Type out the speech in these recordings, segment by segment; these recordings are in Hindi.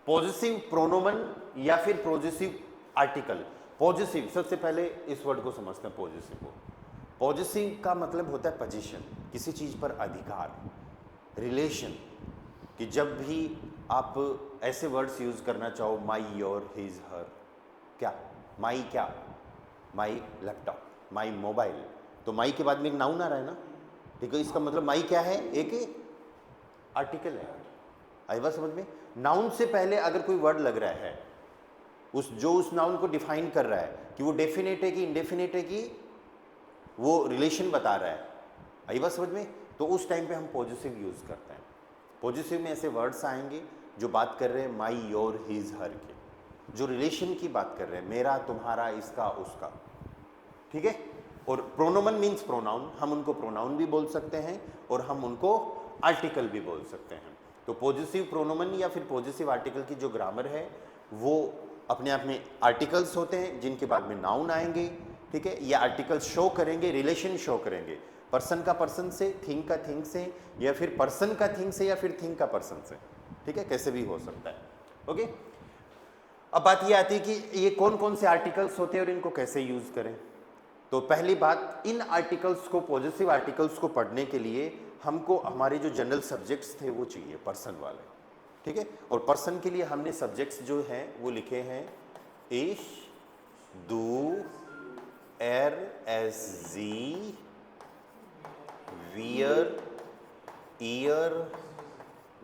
पॉजिटिव प्रोनोमन या फिर पॉजिटिव आर्टिकल। पॉजिटिव, सबसे पहले इस वर्ड को समझते हैं पॉजिटिव को। पॉजिटिव का मतलब होता है पोजीशन, किसी चीज पर अधिकार, रिलेशन। कि जब भी आप ऐसे वर्ड्स यूज करना चाहो, माई, योर, हिज, हर, क्या माई, क्या माई लैपटॉप, माई मोबाइल, तो माई के बाद में एक नाउन आ रहा है ना, ठीक है। इसका मतलब माई क्या है, एक आर्टिकल है। आई बात समझ में? नाउन से पहले अगर कोई वर्ड लग रहा है, उस नाउन को डिफाइन कर रहा है कि वो डेफिनेट है कि इंडेफिनेट है, कि वो रिलेशन बता रहा है। आई बात समझ में? तो उस टाइम पे हम पॉजिटिव यूज करते हैं। पॉजिटिव में ऐसे वर्ड्स आएंगे जो बात कर रहे हैं माई, योर, हिज, हर के, जो रिलेशन की बात कर रहे हैं, मेरा, तुम्हारा, इसका, उसका, ठीक है। और प्रोनोमन मीन्स प्रोनाउन, हम उनको प्रोनाउन भी बोल सकते हैं और हम उनको आर्टिकल भी बोल सकते हैं। तो पॉजिटिव प्रोनोमन या फिर पॉजिटिव आर्टिकल की जो ग्रामर है वो अपने आप में आर्टिकल्स होते हैं जिनके बाद में नाउन आएंगे, ठीक है। ये आर्टिकल्स शो करेंगे, रिलेशन शो करेंगे, पर्सन का पर्सन से, थिंग का थिंग से, या फिर पर्सन का थिंग से, या फिर थिंग का पर्सन से, ठीक है, कैसे भी हो सकता है। ओके, अब बात ये आती है कि ये कौन कौन से आर्टिकल्स होते हैं और इनको कैसे यूज करें। तो पहली बात, इन आर्टिकल्स को, पॉजिटिव आर्टिकल्स को पढ़ने के लिए हमको हमारे जो जनरल सब्जेक्ट्स थे वो चाहिए, पर्सन वाले, ठीक है। और पर्सन के लिए हमने सब्जेक्ट्स जो हैं वो लिखे हैं इश, दू, एर, एस, जी, वियर, ईयर,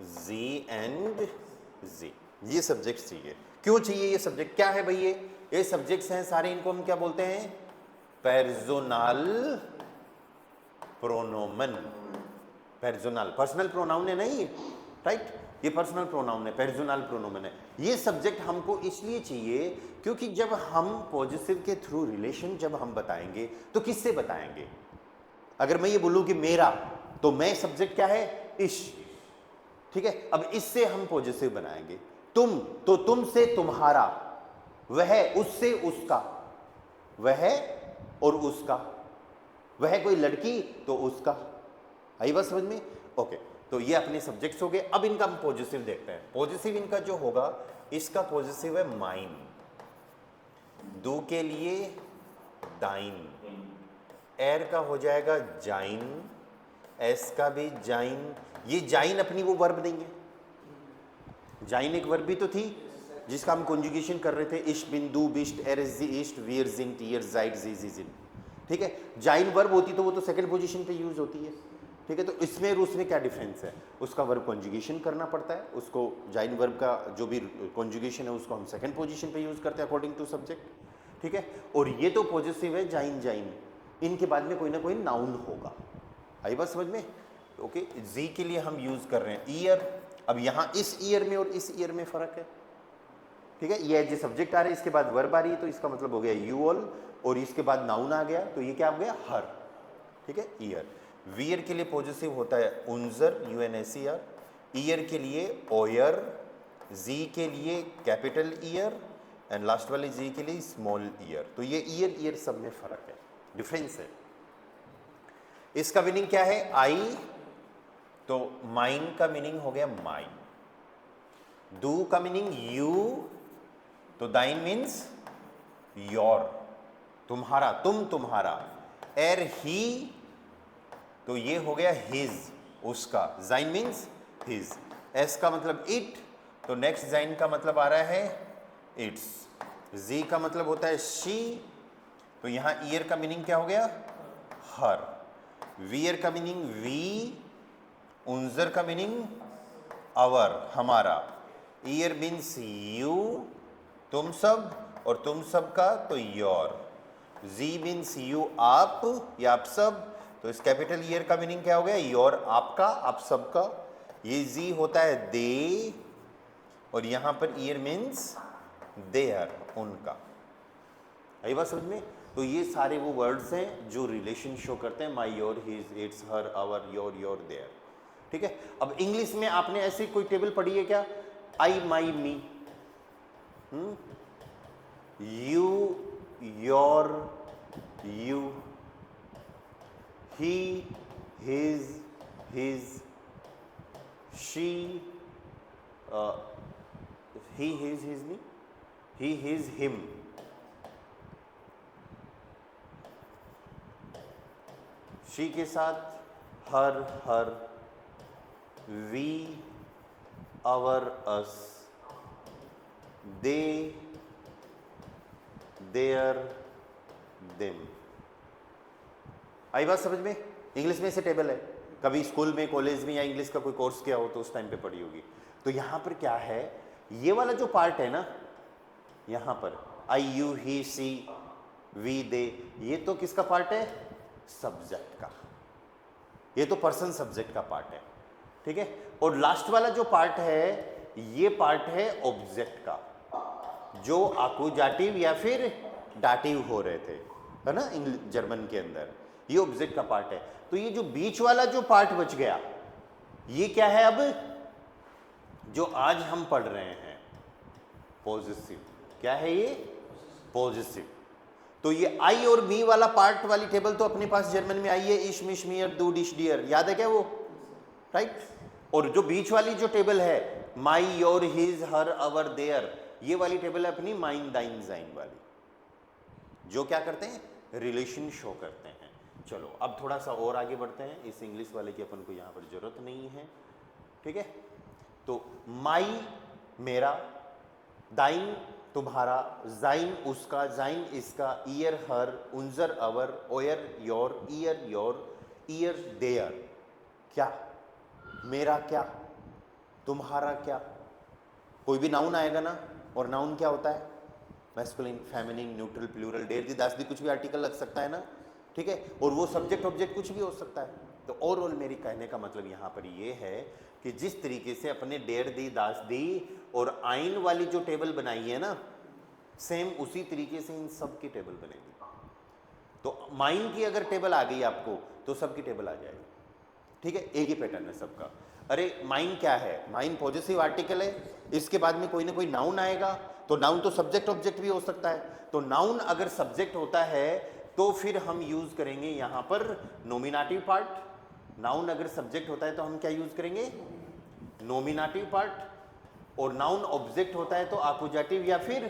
जी एंड जी। ये सब्जेक्ट्स चाहिए। क्यों चाहिए ये सब्जेक्ट? क्या है भाई ये सब्जेक्ट्स हैं सारे, इनको हम क्या बोलते हैं? पर्सनल प्रोनोमन। पर्सनल, पर्सनल प्रोनाउन है नहीं, राइट, ये पर्सनल प्रोनाउन है, पर्सनल प्रोनोमन है। ये सब्जेक्ट हमको इसलिए चाहिए क्योंकि जब हम पॉजिटिव के थ्रू रिलेशन जब हम बताएंगे तो किससे बताएंगे? अगर मैं ये बोलूं कि मेरा, तो मैं सब्जेक्ट क्या है? इश, ठीक है। अब इससे हम पॉजिटिव बनाएंगे। तुम, तो तुमसे तुम्हारा, वह उससे उसका, वह और उसका, वह कोई लड़की तो उसका। आई बात समझ में? ओके, तो ये अपने सब्जेक्ट्स हो गए। अब इनका हम पॉजिटिव देखते हैं। पॉजिटिव इनका जो होगा, इसका पॉजिटिव है माइन, दो के लिए दाइन, एर का हो जाएगा जाइन, एस का भी जाइन। ये जाइन अपनी वो वर्ब नहीं है, जाइन एक वर्ब भी तो थी जिसका हम कॉन्जुगेशन कर रहे थे, इश, बिंदु, बिस्ट, एरस, जी, इस्ट, वियर, जिन, टीयर, जाइड, जी, जिन, ठीक है। जाइन वर्ब होती तो वो तो सेकंड पोजीशन पे यूज होती है, ठीक है। तो इसमें और उसमें क्या डिफरेंस है? उसका वर्ब कॉन्जुगेशन करना पड़ता है, उसको जाइन वर्ब का जो भी कॉन्जुगेशन है उसको हम सेकंड पोजीशन पे यूज करते हैं अकॉर्डिंग टू सब्जेक्ट, ठीक है। और ये तो पॉजिटिव है जाइन, जाइन, इनके बाद में कोई ना कोई नाउन होगा। आई बात समझ में? ओके, जी के लिए हम यूज कर रहे हैं ईयर। अब यहाँ इस ईयर में और इस ईयर में फर्क है, ठीक है। ये एज ए सब्जेक्ट आ रहा है, इसके बाद वर्ब आ रही है, तो इसका मतलब हो गया यू ऑल, और इसके बाद नाउन आ गया तो ये क्या हो गया? हर, ठीक है, ईयर। वियर के लिए पॉजिटिव होता है उन्जर, यूएनएसईआर। ईयर के लिए ओयर, जी के लिए कैपिटल ईयर, एंड लास्ट वाले जी के लिए स्मॉल ईयर। तो ये ईयर ईयर सब में फर्क है, डिफरेंस है। इसका मीनिंग क्या है? आई, तो माइन का मीनिंग हो गया माइन। दू का मीनिंग यू, तो दाइन मीन्स योर, तुम्हारा, तुम, तुम्हारा। एर ही, तो ये हो गया हिज, उसका। जाइन मीन्स हिज। एस का मतलब इट, तो नेक्स्ट जाइन का मतलब आ रहा है इट्स। जी का मतलब होता है शी, तो यहां ईयर का मीनिंग क्या हो गया? हर। वियर का मीनिंग वी, उन्जर का मीनिंग अवर, हमारा। ईयर मीन्स यू, तुम सब, और तुम सब का तो योर। जी मीन्स यू, आप या आप सब, तो इस कैपिटल ईयर का मीनिंग क्या हो गया? योर, आपका, आप सबका। ये जी होता है दे, और यहां पर ईयर मीन्स देयर, उनका। आई बात समझ में? तो ये सारे वो वर्ड्स हैं जो रिलेशन शो करते हैं, my, your, his, its, her, our, your, your, their, ठीक है। अब इंग्लिश में आपने ऐसी कोई टेबल पढ़ी है क्या? I, my, me, you, your, you, he, his, she, he his his नहीं, ही हिज हिम, शी के साथ her her, we our us, they their them. आई बात समझ में? इंग्लिश में से टेबल है, कभी स्कूल में कॉलेज में या इंग्लिश का कोई कोर्स किया हो तो उस टाइम पे पढ़ी होगी। तो यहां पर क्या है, ये वाला जो पार्ट है ना, यहां पर आई यू ही सी वी दे, ये तो किसका पार्ट है? सब्जेक्ट का, ये तो पर्सन सब्जेक्ट का पार्ट है, ठीक है। और लास्ट वाला जो पार्ट है, ये पार्ट है ऑब्जेक्ट का, जो आकुजाटिव या फिर डाटिव हो रहे थे, है ना, जर्मन के अंदर, ये ऑब्जेक्ट का पार्ट है। तो ये जो बीच वाला जो पार्ट बच गया, ये क्या है अब, जो आज हम पढ़ रहे हैं, पॉजिटिव। क्या है ये? पॉजिटिव। तो ये आई और मी वाला पार्ट वाली टेबल तो अपने पास जर्मन में आई है, इश मिश मियर दू डिश डियर, याद है क्या वो? राइट। और जो बीच वाली जो टेबल है, my your his her our their, ये वाली टेबल है अपनी माइन दाइन जाइन वाली, जो क्या करते हैं? रिलेशन शो करते हैं। चलो अब थोड़ा सा और आगे बढ़ते हैं, इस इंग्लिश वाले की अपन को यहाँ पर जरूरत नहीं है, ठीक है। तो माई मेरा, दाइन तुम्हारा, जाइन उसका, जाइन इसका, ईयर हर, उंजर अवर, ओयर योर, ईयर योर, ईयर देयर। क्या? मेरा क्या, तुम्हारा क्या। कोई भी नाउन आएगा ना, और नाउन क्या होता है? मैस्कुलिन, फेमिनिन, न्यूट्रल, प्लूरल, डेर दी, दास दी, कुछ भी आर्टिकल लग सकता है ना, ठीक है। और वो सब्जेक्ट ऑब्जेक्ट कुछ भी हो सकता है। तो ओवरऑल मेरी कहने का मतलब यहाँ पर ये है कि जिस तरीके से अपने डेर दी, दास दी और आइन वाली जो टेबल बनाई है ना, सेम उसी तरीके से इन सब की टेबल बनेगी। तो माइन की अगर टेबल आ गई आपको, तो सबकी टेबल आ जाएगी, ठीक है। एक ही पैटर्न है सबका। अरे माइन क्या है? माइन पॉजिटिव आर्टिकल है, इसके बाद में कोई ना कोई नाउन आएगा, तो नाउन तो सब्जेक्ट ऑब्जेक्ट भी हो सकता है। तो नाउन अगर सब्जेक्ट होता है तो फिर हम यूज करेंगे यहां पर नोमिनेटिव पार्ट। नाउन अगर सब्जेक्ट होता है तो हम क्या यूज करेंगे? Nominative part. और नाउन ऑब्जेक्ट होता है तो आकुजाटिव या फिर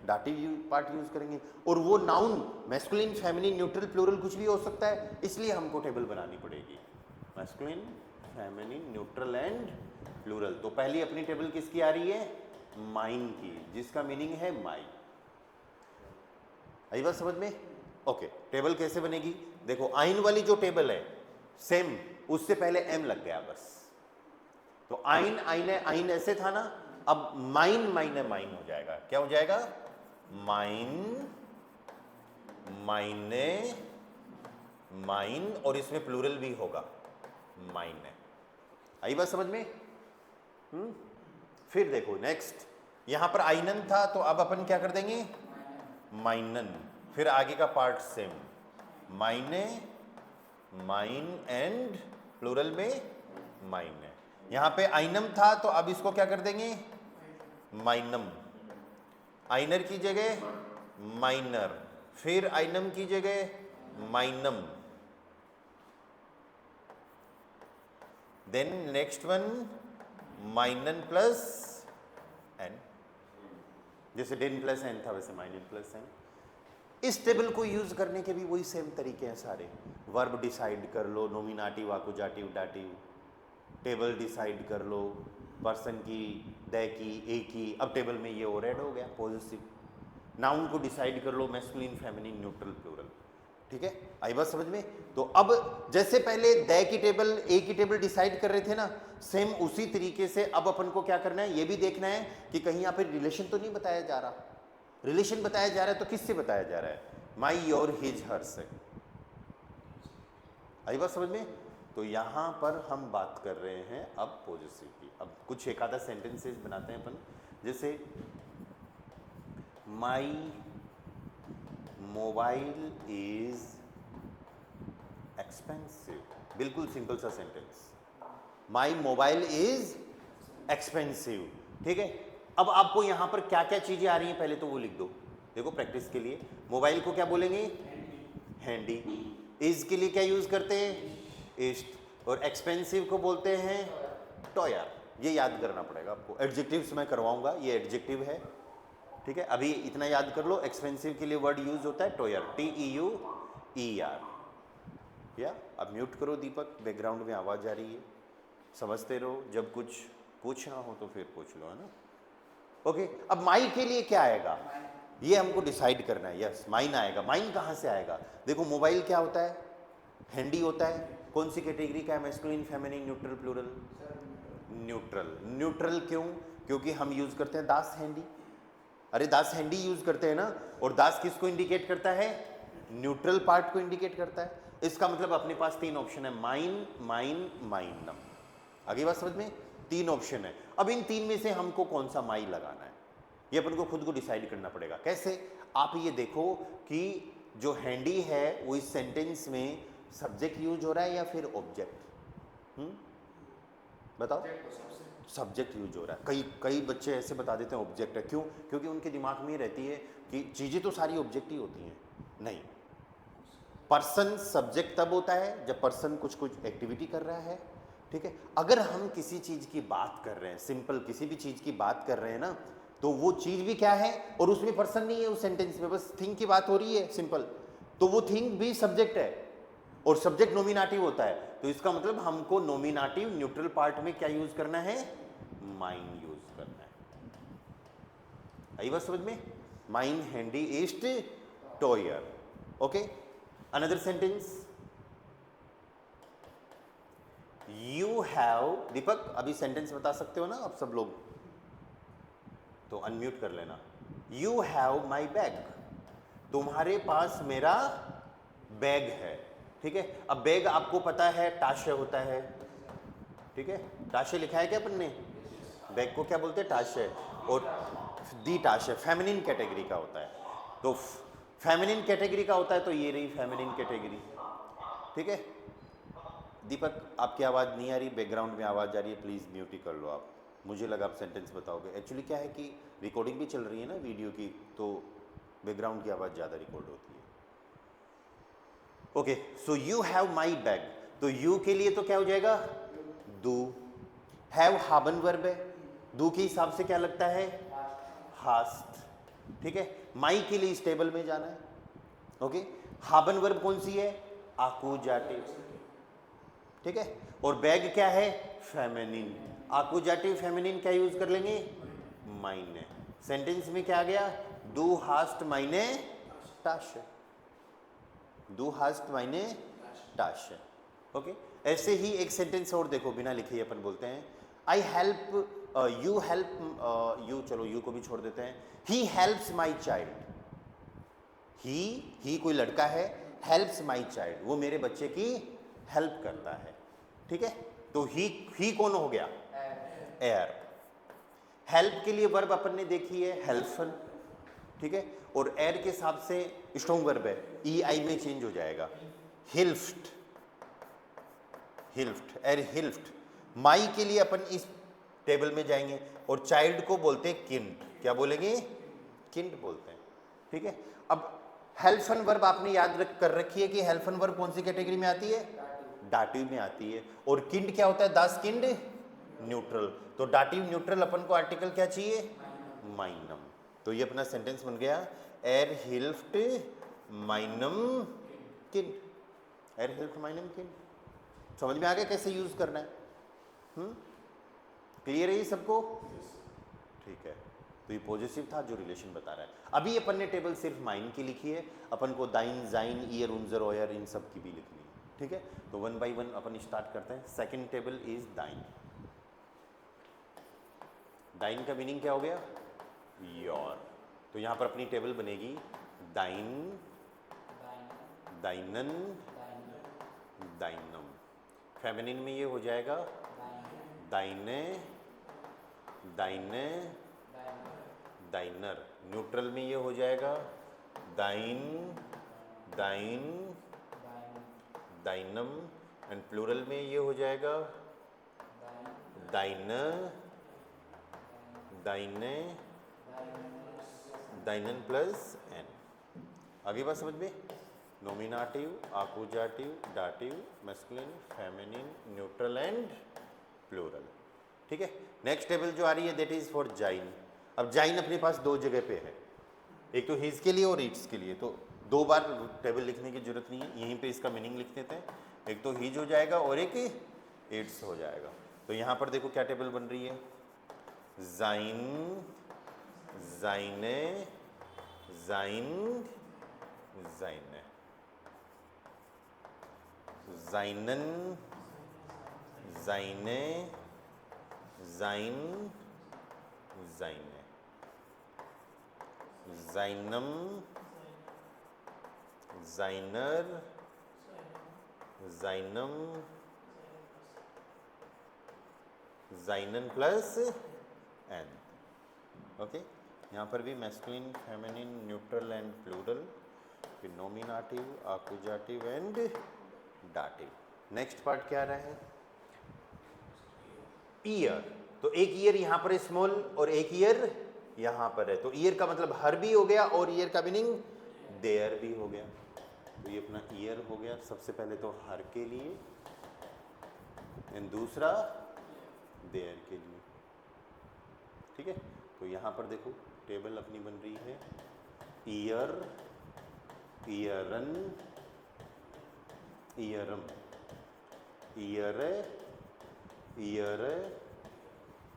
डाटिव पार्ट यूज करेंगे। और वो noun masculine, feminine, neutral, plural कुछ भी हो सकता है, इसलिए हमको टेबल बनानी पड़ेगी, masculine, feminine, neutral and plural. तो पहली अपनी टेबल किसकी आ रही है? माइन की, जिसका मीनिंग है माई। आई बात समझ में? ओके। टेबल कैसे बनेगी? देखो आइन वाली जो टेबल है, सेम उससे पहले एम लग गया बस। तो आइन आइन आइन ऐसे था ना, अब माइन माइने माइन हो जाएगा। क्या हो जाएगा? माइन माइने माइन, और इसमें प्लूरल भी होगा, माइने। आई बात समझ में? फिर देखो नेक्स्ट, यहां पर आइनन था तो अब अपन क्या कर देंगे? माइनन। फिर आगे का पार्ट सेम, माइने, माइन एंड प्लूरल में माइने। यहां पे आइनम था तो अब इसको क्या कर देंगे? माइनम। आइनर की जगह माइनर, फिर आइनम की जगह माइनम, देन नेक्स्ट वन माइनन प्लस एन। जैसे डेन प्लस एन था वैसे माइनन प्लस एन। इस टेबल को यूज करने के भी वही सेम तरीके हैं सारे। वर्ब डिसाइड कर लो, nominative, accusative, dative, table decide कर लो, पर्सन की, द की, ए की। अब टेबल में ये और ऐड हो गया पॉजिटिव। नाउन को डिसाइड कर लो, मैस्कुलिन, फेमिनिन, न्यूट्रल, प्लूरल, ठीक है। आई बात समझ में? तो अब जैसे पहले द की टेबल, ए की टेबल डिसाइड कर रहे थे ना, सेम उसी तरीके से अब अपन को क्या करना है, ये भी देखना है कि कहीं यहाँ पे रिलेशन तो नहीं बताया जा रहा। रिलेशन बताया जा रहा है तो किससे बताया जा रहा है? माई, योर, हिज, हर से। आई बात समझ में? तो यहां पर हम बात कर रहे हैं अब पॉजिटिव की। अब कुछ एक आधा सेंटेंसेस बनाते हैं अपन, जैसे माई मोबाइल इज एक्सपेंसिव। बिल्कुल सिंपल सा sentence, my mobile is expensive, ठीक है। अब आपको यहां पर क्या क्या चीजें आ रही हैं पहले तो वो लिख दो। देखो प्रैक्टिस के लिए मोबाइल को क्या बोलेंगे? हैंडी। इज के लिए क्या यूज करते हैं? इस्ट। और एक्सपेंसिव को बोलते हैं टॉयर। ये याद करना पड़ेगा आपको। एडजेक्टिव्स मैं करवाऊंगा, ये एडजेक्टिव है, ठीक है। अभी इतना याद कर लो, एक्सपेंसिव के लिए वर्ड यूज होता है टोयर, TEUER। या अब म्यूट करो दीपक, बैकग्राउंड में आवाज़ आ रही है, समझते रहो, जब कुछ पूछना हो तो फिर पूछ लो, है ना। ओके, अब माई के लिए क्या आएगा ये हमको डिसाइड करना है। यस, माइन आएगा। माइन कहाँ से आएगा? देखो मोबाइल क्या होता है? हैंडी होता है। कौन सी कैटेगरी का है? Masculine, feminine, neutral, plural? Neutral. Neutral क्यों? क्योंकि हम यूज करते हैं दास हैंडी। अरे दास हैंडी यूज करते हैं ना, और दास किसको इंडिकेट करता है? न्यूट्रल पार्ट को इंडिकेट करता है। इसका मतलब अपने पास तीन ऑप्शन है, माइन, माइन, माइनम। आगे बात समझ में? तीन ऑप्शन है। अब इन तीन में से हमको कौन सा माई लगाना है, ये अपन को खुद को डिसाइड करना पड़ेगा। कैसे? आप ये देखो कि जो हैंडी है वो इस सेंटेंस में सब्जेक्ट यूज हो रहा है या फिर ऑब्जेक्ट? बताओ। सब्जेक्ट यूज हो रहा है। कई बच्चे ऐसे बता देते हैं ऑब्जेक्ट है। क्यों? क्योंकि उनके दिमाग में ये रहती है कि चीज़ें तो सारी ऑब्जेक्ट ही होती हैं। नहीं, पर्सन सब्जेक्ट तब होता है जब पर्सन कुछ कुछ एक्टिविटी कर रहा है, ठीक है। अगर हम किसी चीज़ की बात कर रहे हैं, सिंपल किसी भी चीज़ की बात कर रहे हैं ना, तो वो चीज़ भी क्या है और उसमें पर्सन नहीं है उस सेंटेंस में, बस थिंग की बात हो रही है, सिंपल। तो वो थिंग भी सब्जेक्ट है और सब्जेक्ट नोमिनेटिव होता है। तो इसका मतलब हमको नोमिनेटिव न्यूट्रल पार्ट में क्या यूज करना है? माइन यूज करना है। आई बात समझ में? माइन, हैंडी, ईस्ट, टॉयर। Okay, another sentence. You have, Deepak अभी सेंटेंस बता सकते हो ना आप सब लोग, तो अनम्यूट कर लेना। यू हैव माई बैग, तुम्हारे पास मेरा बैग है, ठीक है। अब बैग आपको पता है टाशे होता है, ठीक है। टाशे लिखा है क्या अपन ने? बैग को क्या बोलते हैं? टाशे। और दी टाशे फेमिनिन कैटेगरी का होता है। तो फेमिनिन कैटेगरी का होता है, तो ये रही फेमिनिन कैटेगरी, ठीक है। दीपक आपकी आवाज़ नहीं आ रही, बैकग्राउंड में आवाज़ आ रही है, प्लीज़ म्यूट ही कर लो आप। मुझे लगा आप सेंटेंस बताओगे। एक्चुअली क्या है कि रिकॉर्डिंग भी चल रही है ना वीडियो की, तो बैकग्राउंड की आवाज़ ज़्यादा रिकॉर्ड होती है। Okay, so you have my bag, तो यू के लिए तो क्या हो जाएगा? डू। हैव हाबन वर्ब है, डू के हिसाब से क्या लगता है? हास्ट, ठीक है। माई के लिए स्टेबल में जाना है, ओके। हाबन वर्ब कौन सी है? आकुजाटिव, ठीक है। और बैग क्या है? फेमिनिन। आकुजाटिव फेमिनिन क्या यूज कर लेंगे? माइने। सेंटेंस में क्या आ गया? डू हास्ट माइने टाश, डू हास्ट माइने टाश, ओके। ऐसे ही एक सेंटेंस और देखो, बिना लिखे अपन बोलते हैं, I help you help you, चलो यू को भी छोड़ देते हैं। ही हेल्प्स माई चाइल्ड, ही कोई लड़का है, हेल्प्स माई चाइल्ड वो मेरे बच्चे की हेल्प करता है, ठीक है। तो ही कौन हो गया? एयर। हेल्प के लिए वर्ब अपन ने देखी है हेल्पफुल, ठीक है। और एयर के हिसाब से स्ट्रॉन्ग वर्ब है, EI में चेंज हो जाएगा, हिल्फ्ड, हिल्फ्ड, एयर हिल्फ्ड। माई के लिए अपन इस टेबल में जाएंगे और चाइल्ड को बोलते हैं किंड, क्या बोलेंगे? किंड बोलते हैं, ठीक है। अब हेल्पफुल वर्ब आपने याद कर रखी है कि हेल्पफुल वर्ब कौन सी कैटेगरी में आती है? डाटिव में आती है। और किंड क्या होता है? दास किंड न्यूट्रल। तो डाटिव न्यूट्रल अपन को आर्टिकल क्या चाहिए? माइनम। तो ये अपना सेंटेंस बन गया, एर हिल्फ्ड माइनम किंड, एर हिल्फ्ड माइनम किंड। समझ में आ गया कैसे यूज करना है? क्लियर है ये सबको? ठीक है। तो ये पॉजिटिव था जो रिलेशन बता रहा है। अभी अपन ने टेबल सिर्फ माइन की लिखी है, अपन को दाइन, जाइन, ईयर, उन्जर, ऑयर इन सब की भी लिखनी है, ठीक है। तो one by one upon start करते हैं। Second table is thine. दाइन का मीनिंग क्या हो गया? योर। तो यहाँ पर अपनी टेबल बनेगी दाइन, दाइनन, दाइनम। फेमिनिन में ये हो जाएगा दाइने, दाइने, दाइनर। न्यूट्रल में ये हो जाएगा दाइन, दाइन, दाइनम। एंड प्लूरल में ये हो जाएगा दाइन, दाइने, दाइनन प्लस एन। आगे बात समझ में? Nominative, accusative, dative, masculine, feminine, neutral and plural, ठीक है। नेक्स्ट टेबल जो आ रही है दैट इज फॉर जाइन। अब जाइन अपने पास दो जगह पे है, एक तो हिज के लिए और इट्स के लिए, तो दो बार टेबल लिखने की जरूरत नहीं है, यहीं पे इसका मीनिंग लिख देते हैं। एक तो हिज हो जाएगा और एक इट्स हो जाएगा। तो यहाँ पर देखो क्या टेबल बन रही है, जाइन, जाइने, जाइन, जाइने, जाइनन, जाइने, जाइन, जाइने, जाइनम, जाइनर, जाइनम, जाइनन प्लस एन। ओके, यहाँ पर भी masculine, feminine, neutral and plural, फिर nominative, accusative and dative. Next part क्या रहा है, ईयर। तो एक ईयर यहाँ पर स्मॉल और एक ईयर यहाँ पर है, तो ईयर का मतलब हर भी हो गया और ईयर का मीनिंग देयर भी हो गया। तो ये अपना ईयर हो गया सबसे पहले तो हर के लिए, एंड दूसरा देयर के लिए। ठीक है, तो यहाँ पर देखो टेबल अपनी बन रही है, ईयर, ईयरन, ईयरम, ईयर, ईयर,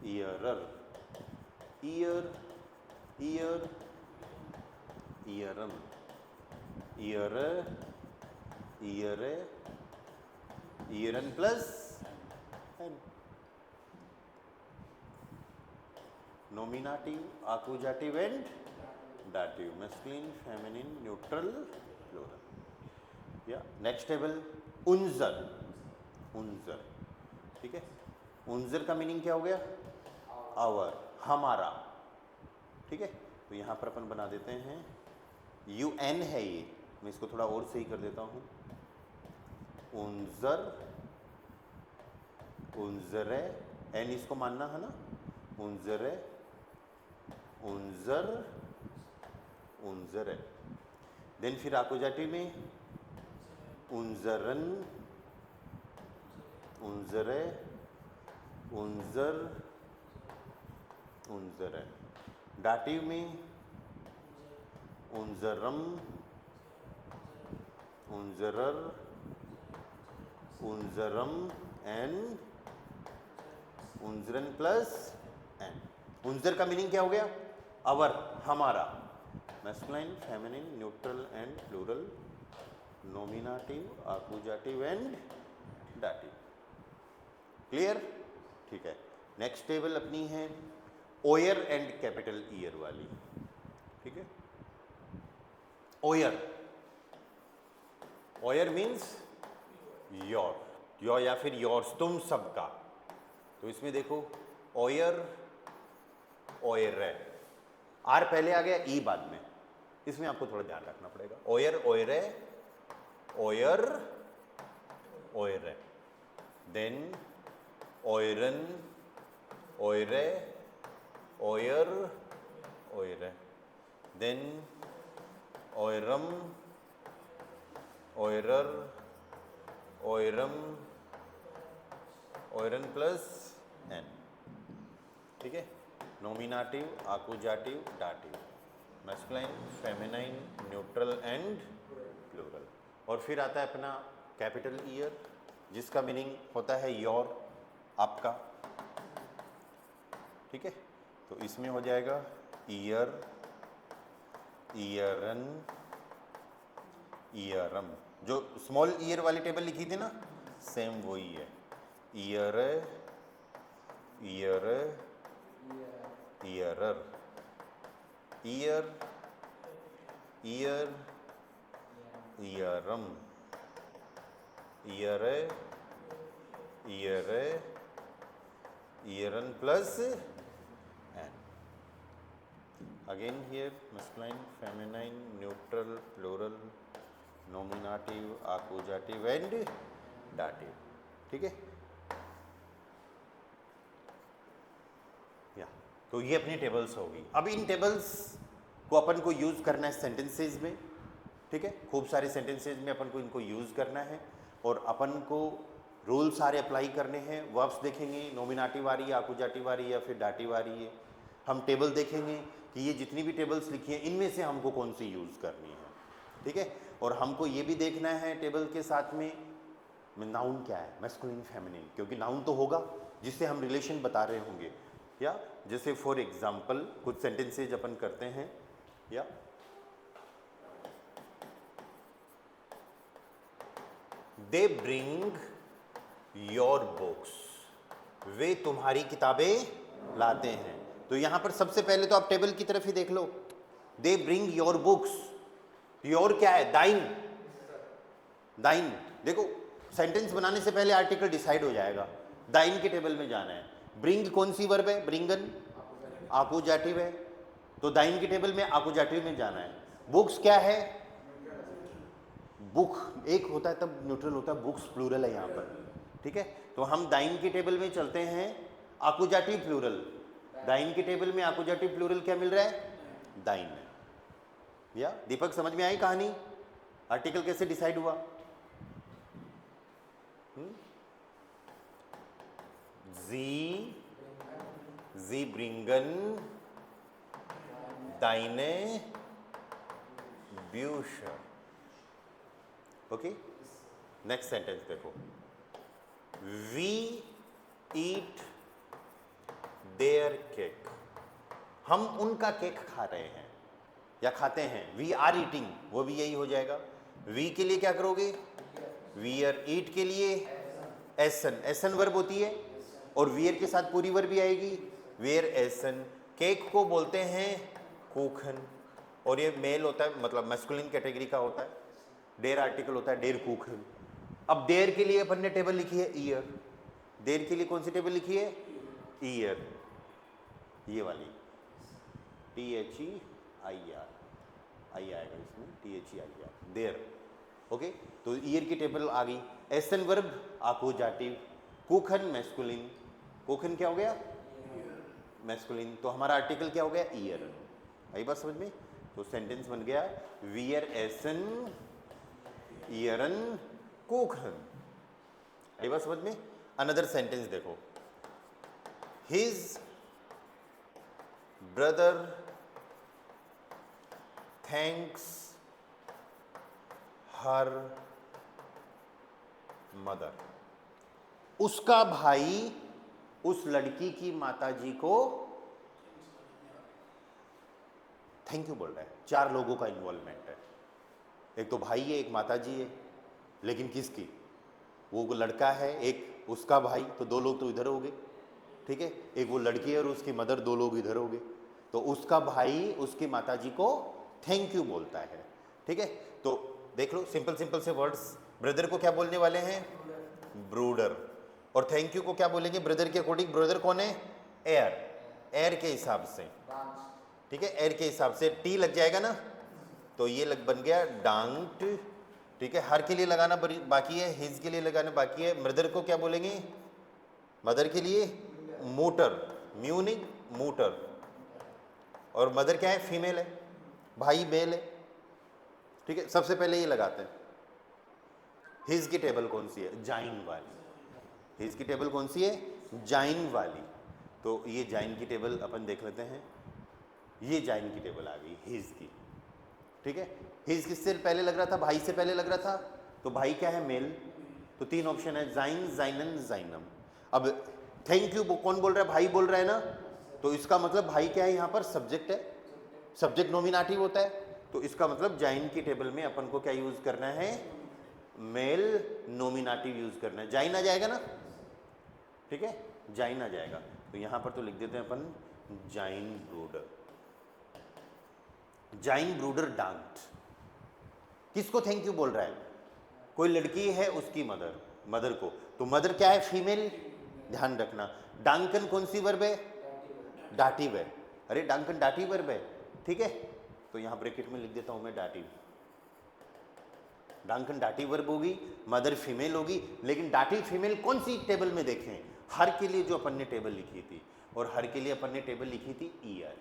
ईयरर, ईयर, ईयर, ईयरम, ईयर, ईयर, ईयरन plus N. Nominative, accusative and dative, masculine, feminine, neutral, plural. या नेक्स्ट टेबल उन्जर, उन्जर। ठीक है, उन्जर का मीनिंग क्या हो गया, आवर, हमारा। ठीक है, तो यहाँ पर अपन बना देते हैं UN है ये, मैं इसको थोड़ा और सही कर देता हूँ, उन्जर, उन्जरे, एन इसको मानना है ना, उन्जरे, उन्जर, उन्जरे। देन फिर आकुजाटिव में उन्जरन, उन्जरे, उन्जर, उन्जरे। डाटिव में उन्जरम, उन्जरर, उन्जरम एंड उन्जरन प्लस एन। उन्जर का मीनिंग क्या हो गया, अवर, हमारा। Masculine, feminine, neutral and plural, nominative, accusative and dative. Clear? ठीक है, नेक्स्ट टेबल अपनी है ओयर एंड कैपिटल ईयर वाली। ठीक है, ओयर, ओयर मीन्स योर, योर या फिर योर्स, तुम सबका। तो इसमें देखो ओयर, ओयर, आर पहले आ गया, ई बाद में, इसमें आपको थोड़ा ध्यान रखना पड़ेगा। ओयर, ओयरे, ओयर, ओयरे, देन ओयरन, ओयरे, ओयर, ओयरे, देन ओयरम, ओयरर, ओयरम, ओयरन प्लस एन। ठीक है, nominative, accusative, dative, masculine, feminine, neutral and plural. और फिर आता है अपना कैपिटल ईयर, जिसका मीनिंग होता है योर, आपका। ठीक है, तो इसमें हो जाएगा ईयर, ईयरन, ईयरम। जो स्मॉल ईयर वाली टेबल लिखी थी ना, सेम वही है, ईयर, ईयर, ईयरर, ईयर, ईयर, ईयरम, ईयर, ईयर, ईयरन plus N. Again here masculine, feminine, neutral, plural, nominative, accusative and dative. ठीक है, या तो ये अपनी टेबल्स होगी। अब इन टेबल्स को अपन को यूज करना है सेंटेंसेस में। ठीक है, खूब सारे सेंटेंसेस में अपन को इनको यूज करना है, और अपन को रूल सारे अप्लाई करने हैं। वर्ब्स देखेंगे, नॉमिनेटिव आ रही है, आकुजाटिव आ रही है या फिर डाटिव आ रही है। हम टेबल देखेंगे कि ये जितनी भी टेबल्स लिखी हैं इनमें से हमको कौन सी यूज़ करनी है, ठीक है। और हमको ये भी देखना है टेबल के साथ में नाउन क्या है, मैस्कुलिन फेमिनिन, क्योंकि नाउन तो होगा जिससे हम रिलेशन बता रहे होंगे। या जैसे फॉर एग्जाम्पल कुछ सेंटेंसेज अपन करते हैं। या दे ब्रिंग योर बुक्स, वे तुम्हारी किताबें लाते हैं। तो यहां पर सबसे पहले तो आप टेबल की तरफ ही देख लो। They bring your books, your क्या है, दाइन, दाइन। देखो सेंटेंस बनाने से पहले आर्टिकल डिसाइड हो जाएगा, दाइन के टेबल में जाना है। ब्रिंग कौन सी वर्ब है, ब्रिंगन आकुजाटिव है, तो दाइन के टेबल में आकुजाटिव में जाना है। बुक्स क्या है, बुक एक होता है तब न्यूट्रल होता है, बुक्स प्लूरल है यहाँ पर, ठीक है। तो हम दाइन के टेबल में चलते हैं, आकुजाटिव प्लूरल। दाइन के टेबल में आकुजाटिव प्लूरल क्या मिल रहा है, दाइन है। या दीपक समझ में आई कहानी, आर्टिकल कैसे डिसाइड हुआ। जी ब्रिंगन दाइने ब्यूशर। ओके, नेक्स्ट सेंटेंस देखो, वी ईट देयर केक, हम उनका केक खा रहे हैं या खाते हैं। वी आर ईटिंग, वो भी यही हो जाएगा। वी के लिए क्या करोगे, वीयर, ईट के लिए एसन, एसन वर्ब होती है और वियर के साथ पूरी वर्ब भी आएगी, वेयर एसन। केक को बोलते हैं कुखन, और ये मेल होता है, मतलब मैस्कुलिन कैटेगरी का होता है। डेर आर्टिकल होता है, डेर कुखन। अब देर के लिए अपन ने टेबल लिखी है ईयर, देर के लिए कौन सी टेबल लिखी है, ईयर, ये वाली, THEIR, आई आएगा इसमें, THEIR, देर। ओके, तो ईयर की टेबल आ गई। एसन वर्ब आकुजाटिव, कुखन मैस्कुलिन, कुखन क्या हो गया, मैस्कुलिन, तो हमारा आर्टिकल क्या हो गया, ईयर। आई बात समझ में। तो सेंटेंस बन गया, वियर एसन ईयरन कुखन। आई बात समझ में। अनदर सेंटेंस देखो, his brother thanks her mother, उसका भाई उस लड़की की माताजी को थैंक यू बोल रहा है। चार लोगों का इन्वॉल्वमेंट है, एक तो भाई है, एक माताजी है, लेकिन किसकी, वो लड़का है, एक उसका भाई, तो दो लोग तो इधर हो गए, ठीक है। एक वो लड़की है और उसकी मदर, दो लोग इधर हो गए। तो उसका भाई उसकी माताजी को थैंक यू बोलता है, ठीक है। तो देख लो सिंपल सिंपल से वर्ड्स। ब्रदर को क्या बोलने वाले हैं, ब्रूडर, और थैंक यू को क्या बोलेंगे ब्रदर के अकॉर्डिंग। ब्रदर कौन है, एयर, एयर के हिसाब से, ठीक है, एयर के हिसाब से टी लग जाएगा ना, तो ये बन गया डांट, ठीक है। हर के लिए लगाना बाकी है, हिज के लिए लगाना बाकी है। मदर को क्या बोलेंगे, मदर के लिए मोटर, म्यूनिंग मोटर, और मदर क्या है, फीमेल है, भाई मेल है, ठीक है। सबसे पहले ये लगाते हैं। हिज की टेबल कौन सी है, जाइन वाली, हिज की टेबल कौन सी है, जाइन वाली। तो ये जाइन की टेबल अपन देख लेते हैं, ये जाइन की टेबल आ गई हिज की, ठीक है। हिज किससे पहले लग रहा था, भाई से पहले लग रहा था, तो भाई क्या है, मेल, तो तीन ऑप्शन है, जाइन, जाइनन, जाइनम। अब थैंक यू कौन बोल रहा है, भाई बोल रहा है ना, तो इसका मतलब भाई क्या है, यहाँ पर सब्जेक्ट है, सब्जेक्ट नॉमिनेटिव होता है, तो इसका मतलब जाइन की टेबल में अपन को क्या यूज करना है, मेल नॉमिनेटिव यूज करना है। जाइन आ जाएगा ना, ठीक है, जाइन आ जाएगा। तो यहां पर तो लिख देते हैं अपन जाइन ब्रूडर, जाइन ब्रूडर डांट। किसको थैंक यू बोल रहा है, कोई लड़की है उसकी मदर, मदर को, तो मदर क्या है, फीमेल, ध्यान रखना। डांकन कौन सी वर्ब है, डाटिव है, अरे डांकन डाटिव वर्ब है, ठीक है। तो यहां ब्रैकेट में लिख देता हूं मैं डाटिव, डांकन डाटिव वर्ब होगी, मदर फीमेल होगी। लेकिन डाटिव फीमेल कौन सी टेबल में देखें, हर के लिए जो अपन ने टेबल लिखी थी, और हर के लिए अपन ने टेबल लिखी थी ईयर,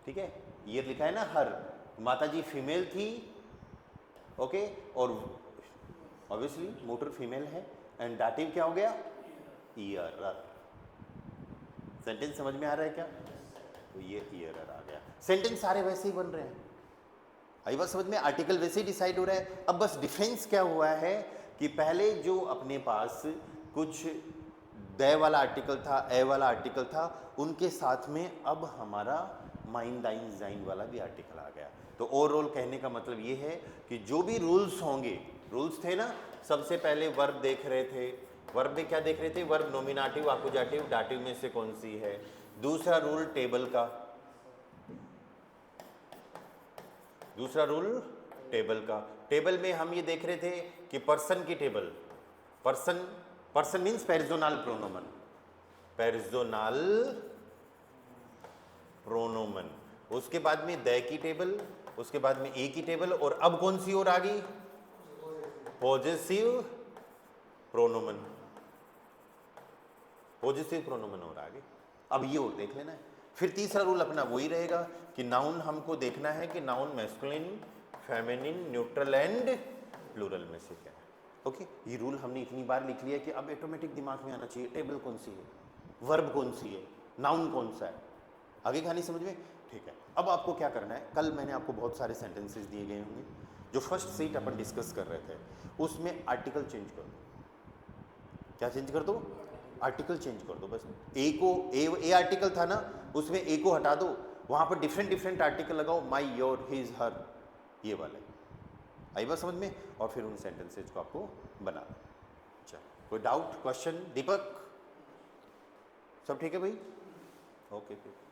ठीक है, ईयर लिखा है ना हर, माताजी फीमेल थी, ओके, और ऑब्वियसली मोटर फीमेल है, एंड दाटिव क्या हो गया? ईयरर। सेंटेंस समझ में आ रहा है क्या? तो ये ईयरर आ गया। सेंटेंस सारे वैसे ही बन रहे हैं, आई बात समझ में? आर्टिकल वैसे ही डिसाइड हो रहा है। अब बस डिफरेंस क्या हुआ है कि पहले जो अपने पास कुछ द वाला आर्टिकल था, ए वाला आर्टिकल था, उनके साथ में अब हमारा माइन दाइन जाइन वाला भी आर्टिकल आ गया। तो ओवरऑल कहने का मतलब ये है कि जो भी रूल्स होंगे, रूल्स थे ना, सबसे पहले वर्ब देख रहे थे, वर्ब में क्या देख रहे थे? वर्ब नोमिनेटिव, अकुजाटिव, डाटिव में से कौन सी है। दूसरा रूल टेबल का, दूसरा रूल टेबल का। टेबल में हम ये देख रहे थे कि पर्सन की table, person, person means personal प्रोनोमन, personal प्रोनोमन। उसके बाद में द की टेबल, उसके बाद में ए की टेबल, और अब कौन सी और आ गई? पॉजेसिव प्रोनोमन, पॉजेसिव प्रोनोमन और आगे। अब ये और देख लेना है। फिर तीसरा रूल अपना वही रहेगा कि नाउन हमको देखना है कि noun masculine, feminine, neutral and plural में से क्या है। ओके, ये रूल हमने इतनी बार लिख लिया कि अब ऑटोमेटिक दिमाग में आना चाहिए टेबल कौन सी है, वर्ब कौन सी है, नाउन कौन सा है। आगे कहानी समझ में? ठीक है। अब आपको क्या करना है, कल मैंने आपको बहुत सारे सेंटेंसेस दिए गए होंगे, जो फर्स्ट सीट अपन डिस्कस कर रहे थे, उसमें आर्टिकल चेंज कर दो। क्या चेंज कर दो? आर्टिकल चेंज कर दो बस। ए को, ए आर्टिकल था ना, उसमें ए को हटा दो, वहां पर डिफरेंट डिफरेंट आर्टिकल लगाओ, माई, योर, हिज, हर, ये वाले। आई बात समझ में? और फिर उन सेंटेंसेज को आपको बनाना। अच्छा, कोई डाउट, क्वेश्चन? दीपक, सब ठीक है भाई? ओके फिर।